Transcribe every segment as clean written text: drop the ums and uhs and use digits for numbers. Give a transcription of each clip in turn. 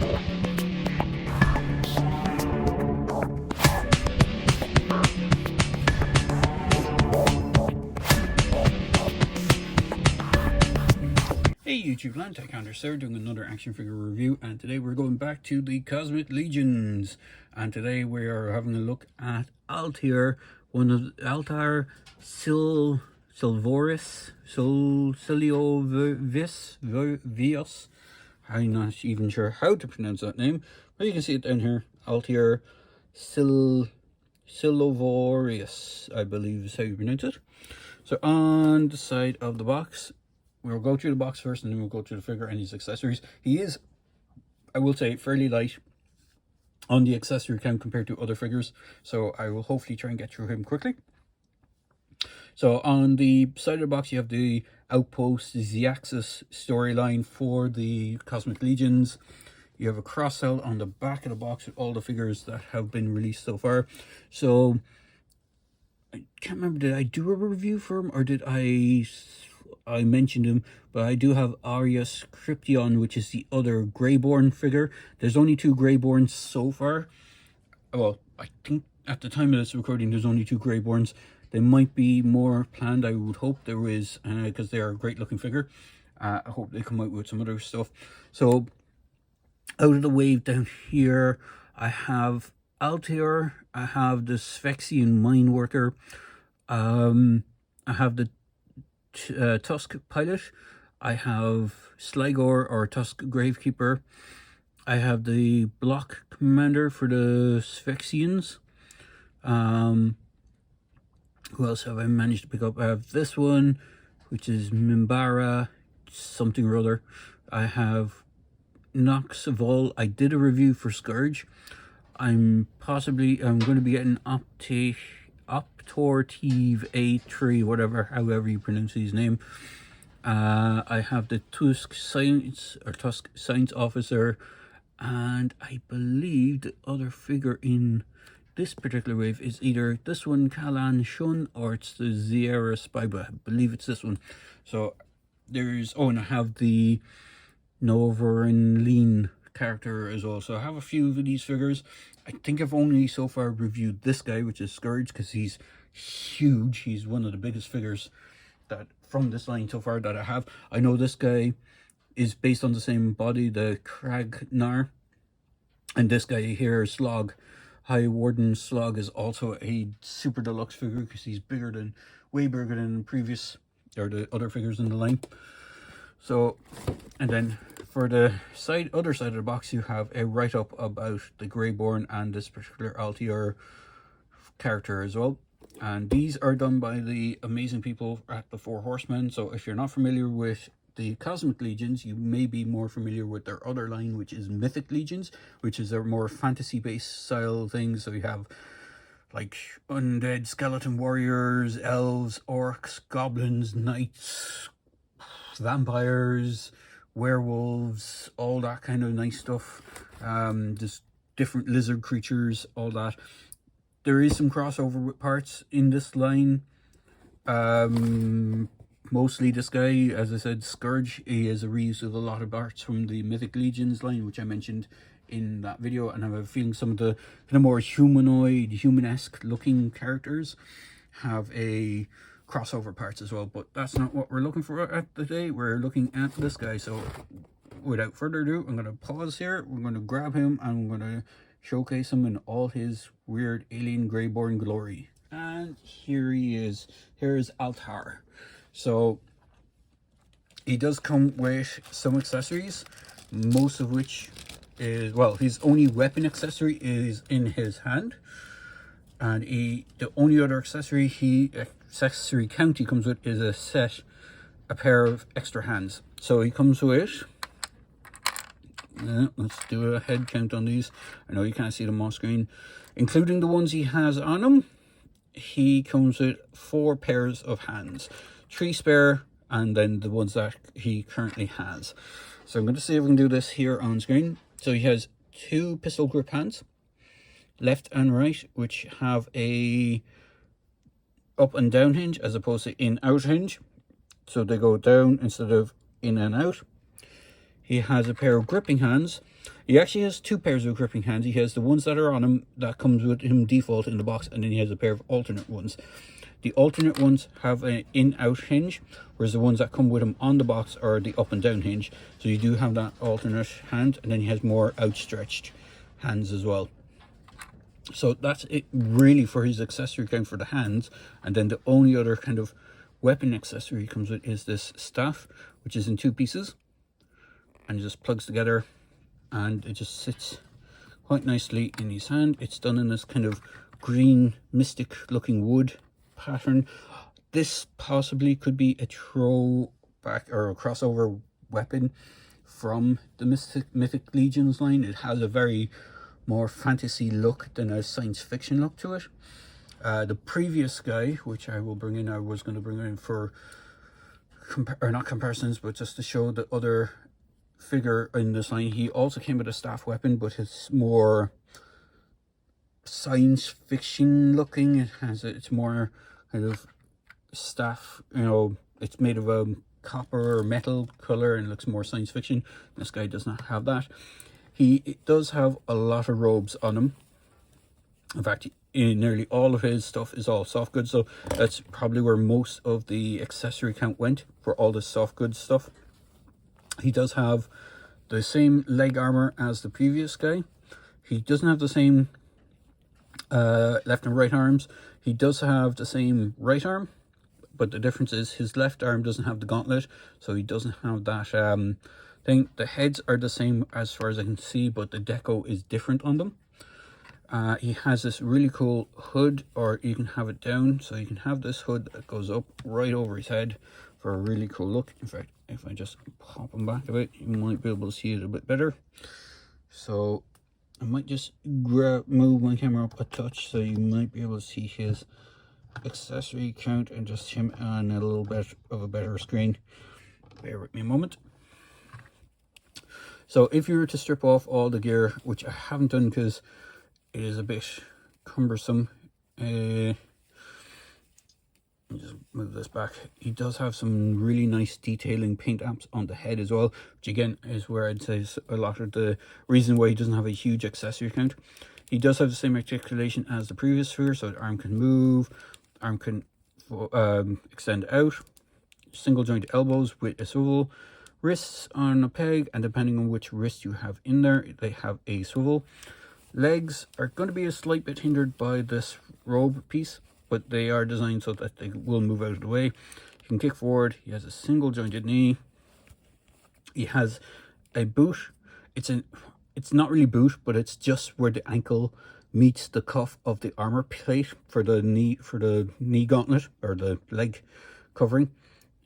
Hey YouTube land, Tycondrius here, doing another action figure review, and today we're going back to the Cosmic Legions, and today we are having a look at Altarr, one of Altarr Cyllovius Cosmic. I'm not even sure how to pronounce that name, but you can see it down here. Altarr Cyllovius, I believe is how you pronounce it. So on the side of the box, we'll go through the box first, and then we'll go through the figure and his accessories. He is, I will say, fairly light on the accessory count compared to other figures, so I will hopefully try and get through him quickly. So on the side of the box, you have the Outpost Z-Axis storyline for the Cosmic Legions. You have a cross-cell on the back of the box with all the figures that have been released so far. So I can't remember, did I do a review for him, or did I mentioned him, but I do have Arius Cryption, which is the other Greyborn figure. There's only two Greyborns so far. Well, I think at the time of this recording, there's only two Greyborns. There might be more planned. I would hope there is, because they are a great looking figure. I hope they come out with some other stuff. So out of the wave down here, I have Altarr, I have the Sphexian Mine Worker, I have the Tusk Pilot, I have Sligor or Tusk Gravekeeper, I have the Block Commander for the Sphexians. Who else have I managed to pick up? I have this one, which is Mimbara something or other. I have Nox Vol. I did a review for Scourge. I'm going to be getting Optortive A3, whatever, however you pronounce his name. I have the Tusk Science Officer, and I believe the other figure in this particular wave is either this one, Kalan Shun, or it's the Zierra Spy, but I believe it's this one. So there's, oh, and I have the Novarin Lean character as well. So I have a few of these figures. I think I've only so far reviewed this guy, which is Scourge, because he's huge. He's one of the biggest figures that from this line so far that I have. I know this guy is based on the same body, the Kragnar, and this guy here, Slog, High Warden Slog, is also a super deluxe figure because he's bigger than, way bigger than previous, or the other figures in the line. So, and then for the other side of the box, you have a write-up about the Greyborn and this particular Altarr character as well. And these are done by the amazing people at the Four Horsmen. So if you're not familiar with the Cosmic Legions, you may be more familiar with their other line, which is Mythic Legions, which is a more fantasy-based style thing. So you have like undead skeleton warriors, elves, orcs, goblins, knights, vampires, werewolves, all that kind of nice stuff. Just different lizard creatures, all that. There is some crossover with parts in this line. Mostly this guy, as I said, Scourge, he is a reuse of a lot of parts from the Mythic Legions line, which I mentioned in that video, and I have a feeling some of the kind of more humanoid, human-esque looking characters have a crossover parts as well, but that's not what we're looking for at today. We're looking at this guy. So without further ado, I'm going to pause here, we're going to grab him, and I'm going to showcase him in all his weird alien Greyborn glory. And here he is. Here's Altarr. So he does come with some accessories, most of which is, well, his only weapon accessory is in his hand, and the only other accessory count he comes with is a pair of extra hands. So he comes with, let's do a head count on these. I know you can't see them on screen, including the ones he has on him. He comes with 4 pairs of hands, 3 spare, and then the ones that he currently has. So I'm going to see if we can do this here on screen. So he has 2 pistol grip hands, left and right, which have a up and down hinge as opposed to in out hinge. So they go down instead of in and out. He has a pair of gripping hands. He actually has two pairs of gripping hands. He has the ones that are on him, that comes with him default in the box, and then he has a pair of alternate ones. The alternate ones have an in-out hinge, whereas the ones that come with him on the box are the up and down hinge. So you do have that alternate hand, and then he has more outstretched hands as well. So that's it really for his accessory count for the hands. And then the only other kind of weapon accessory he comes with is this staff, which is in two pieces, and it just plugs together, and it just sits quite nicely in his hand. It's done in this kind of green mystic looking wood pattern. This possibly could be a throwback or a crossover weapon from the Mythic Legions line. It has a very more fantasy look than a science fiction look to it. The previous guy, which I will bring in, I was going to bring in for not comparisons, but just to show the other figure in this line. He also came with a staff weapon, but it's more science fiction looking. It's more kind of staff, you know, it's made of a copper or metal color and looks more science fiction. This guy does not have that. He does have a lot of robes on him. In fact, nearly all of his stuff is all soft goods, so that's probably where most of the accessory count went for all the soft goods stuff. He does have the same leg armor as the previous guy. He doesn't have the same left and right arms. He does have the same right arm, but the difference is his left arm doesn't have the gauntlet, so he doesn't have that thing. The heads are the same as far as I can see, but the deco is different on them. He has this really cool hood, or you can have it down, so you can have this hood that goes up right over his head for a really cool look. In fact, if I just pop him back a bit, you might be able to see it a bit better. So I might just move my camera up a touch so you might be able to see his accessory count and just him on a little bit of a better screen. Bear with me a moment. So if you were to strip off all the gear, which I haven't done because it is a bit cumbersome, just move this back. He does have some really nice detailing paint apps on the head as well, which again is where I'd say is a lot of the reason why he doesn't have a huge accessory count. He does have the same articulation as the previous figure, so the arm can move, arm can extend out, single joint elbows with a swivel, wrists on a peg, and depending on which wrist you have in there, they have a swivel. Legs are going to be a slight bit hindered by this robe piece, but they are designed so that they will move out of the way. He can kick forward. He has a single jointed knee. He has a boot. It's not really boot, but it's just where the ankle meets the cuff of the armor plate for the knee gauntlet, or the leg covering.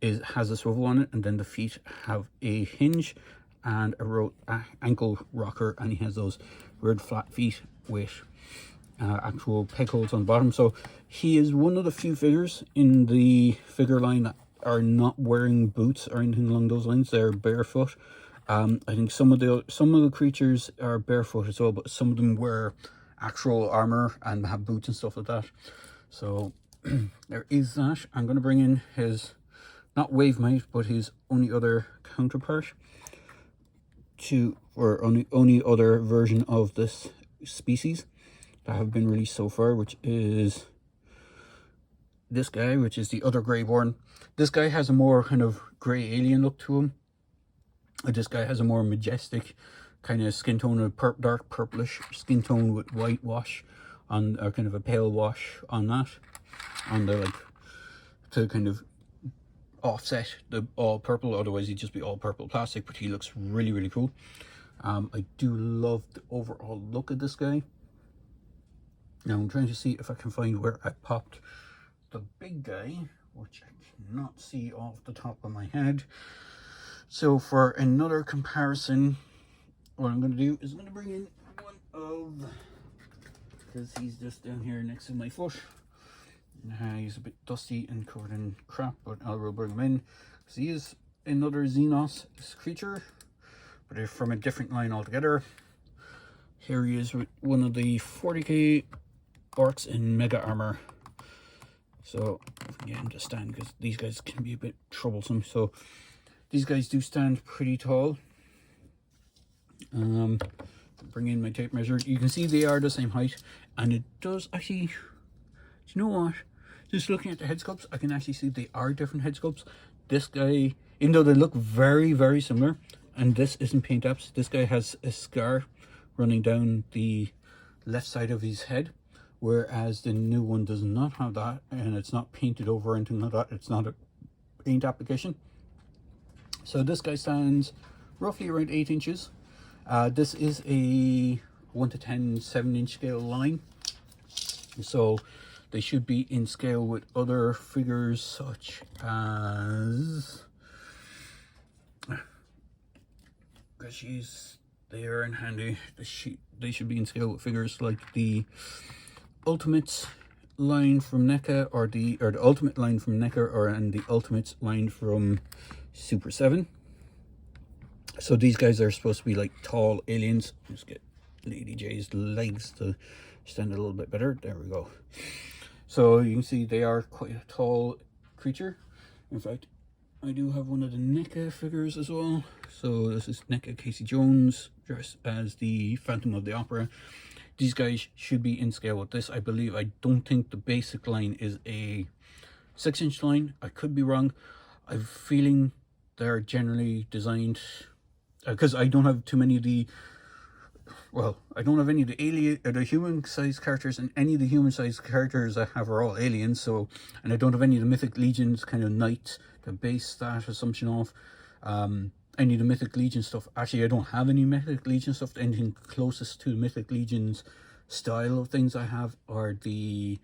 Has a swivel on it, and then the feet have a hinge and a ankle rocker, and he has those weird flat feet with actual peg holes on the bottom. So he is one of the few figures in the figure line that are not wearing boots or anything along those lines. They're barefoot. I think some of the creatures are barefoot as well, but some of them wear actual armor and have boots and stuff like that. So there is that. I'm going to bring in his, not wave mate, but his only other counterpart or only other version of this species that have been released so far, which is this guy, which is the other Greyborn. This guy has a more kind of grey alien look to him. This guy has a more majestic kind of skin tone, a dark purplish skin tone with white wash on, or kind of a pale wash on that, on the, like, to kind of offset the all purple. Otherwise he'd just be all purple plastic, but he looks really, really cool. I do love the overall look of this guy. Now I'm trying to see if I can find where I popped the big guy, which I cannot see off the top of my head. So for another comparison, what I'm going to do is I'm going to bring in one of, because he's just down here next to my foot. He's a bit dusty and covered in crap, but I will bring him in because he is another Xenos creature, but they're from a different line altogether. Here he is with one of the 40k orcs in mega armor. So if I can get him to stand, because these guys can be a bit troublesome. So these guys do stand pretty tall. bring in my tape measure. You can see they are the same height, and it does actually, do you know what? Just looking at the head sculpts, I can actually see they are different head sculpts. This guy, even though they look very, very similar, and this isn't paint apps, this guy has a scar running down the left side of his head, whereas the new one does not have that, and it's not painted over or anything like that. It's not a paint application. So this guy stands roughly around 8 inches. This is a 1 to 10 7-inch scale line, so they should be in scale with other figures such as, because they are in handy, they should be in scale with figures like the Ultimates line from NECA, or the Ultimate line from NECA, and the Ultimates line from Super 7. So these guys are supposed to be like tall aliens. Just get Lady J's legs to stand a little bit better. There we go. So you can see they are quite a tall creature. In fact, I do have one of the NECA figures as well. So this is NECA Casey Jones dressed as the Phantom of the Opera. These guys should be in scale with this, I believe. I don't think the basic line is a 6-inch line. I could be wrong. I'm feeling they're generally designed, because I don't have too many of the, well, I don't have any of the alien or the human sized characters, and any of the human sized characters I have are all aliens. So, and I don't have any of the Mythic Legions kind of knights to base that assumption off. Any of the Mythic Legion stuff, actually I don't have any Mythic Legion stuff. Anything closest to Mythic Legion's style of things I have are the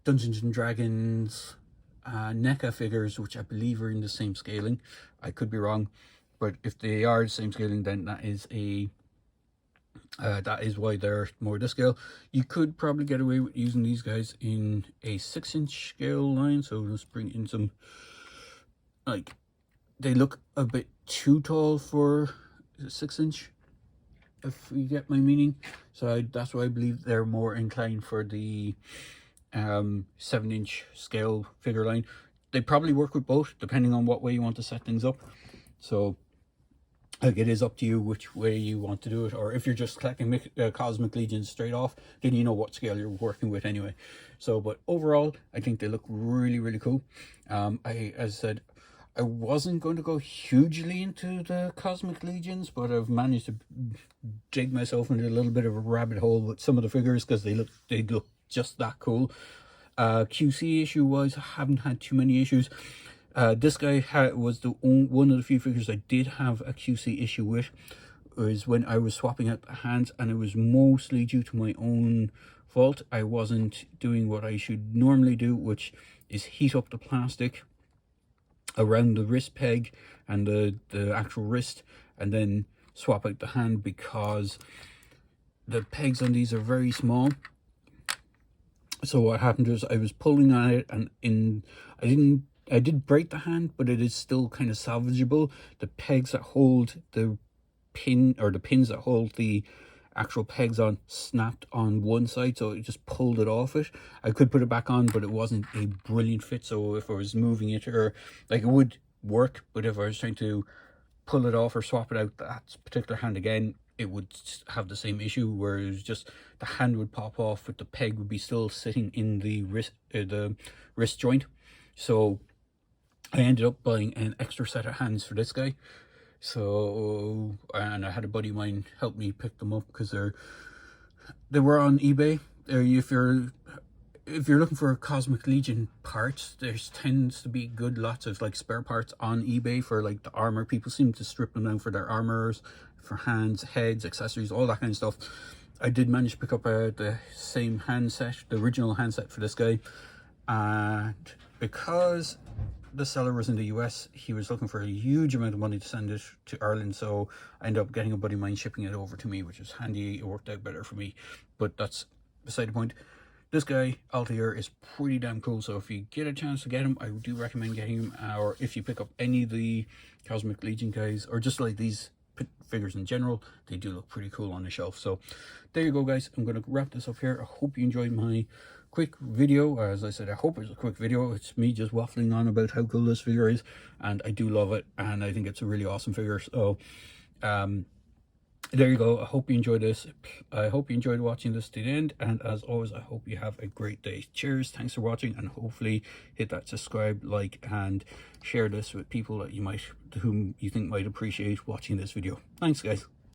Dungeons and Dragons NECA figures, which I believe are in the same scaling. I could be wrong, but if they are the same scaling, then that is why they're more this scale. You could probably get away with using these guys in a 6-inch scale line. So let's bring in some, like, they look a bit too tall for 6-inch, if you get my meaning. So that's why I believe they're more inclined for the 7-inch scale figure line. They probably work with both, depending on what way you want to set things up. So like, it is up to you which way you want to do it. Or if you're just collecting Cosmic Legions straight off, then you know what scale you're working with anyway. So, but overall, I think they look really, really cool. As I said, I wasn't going to go hugely into the Cosmic Legions, but I've managed to dig myself into a little bit of a rabbit hole with some of the figures, because they look just that cool. QC issue wise, I haven't had too many issues. This guy was one of the few figures I did have a QC issue with, was when I was swapping out the hands, and it was mostly due to my own fault. I wasn't doing what I should normally do, which is heat up the plastic around the wrist peg and the actual wrist, and then swap out the hand, because the pegs on these are very small. So what happened was I was pulling on it, and I did break the hand, but it is still kind of salvageable. The pegs that hold the pin, or the pins that hold the actual pegs on, snapped on one side, so it just pulled it off it. I could put it back on, but it wasn't a brilliant fit. So if I was moving it, or like, it would work, but if I was trying to pull it off or swap it out that particular hand again, it would have the same issue, where it was just the hand would pop off, but the peg would be still sitting in the wrist joint. So I ended up buying an extra set of hands for this guy. So, and I had a buddy of mine help me pick them up, because they were on eBay. If you're looking for Cosmic Legion parts, there's tends to be lots of like spare parts on eBay for like the armor. People seem to strip them down for their armors, for hands, heads, accessories, all that kind of stuff. I did manage to pick up the same handset, the original handset for this guy, and because the seller was in the US, he was looking for a huge amount of money to send it to Ireland, so I ended up getting a buddy of mine shipping it over to me, which was handy. It worked out better for me, but that's beside the point. This guy, Altarr, is pretty damn cool, so if you get a chance to get him, I do recommend getting him. Or if you pick up any of the Cosmic Legion guys, or just like these figures in general, they do look pretty cool on the shelf. So there you go, guys. I'm going to wrap this up here. I hope you enjoyed my quick video. As I said, I hope it's a quick video. It's me just waffling on about how cool this figure is, and I do love it, and I think it's a really awesome figure. So there you go. I hope you enjoyed this. I hope you enjoyed watching this to the end, and as always, I hope you have a great day. Cheers, thanks for watching, and hopefully hit that subscribe, like, and share this with people that whom you think might appreciate watching this video. Thanks, guys.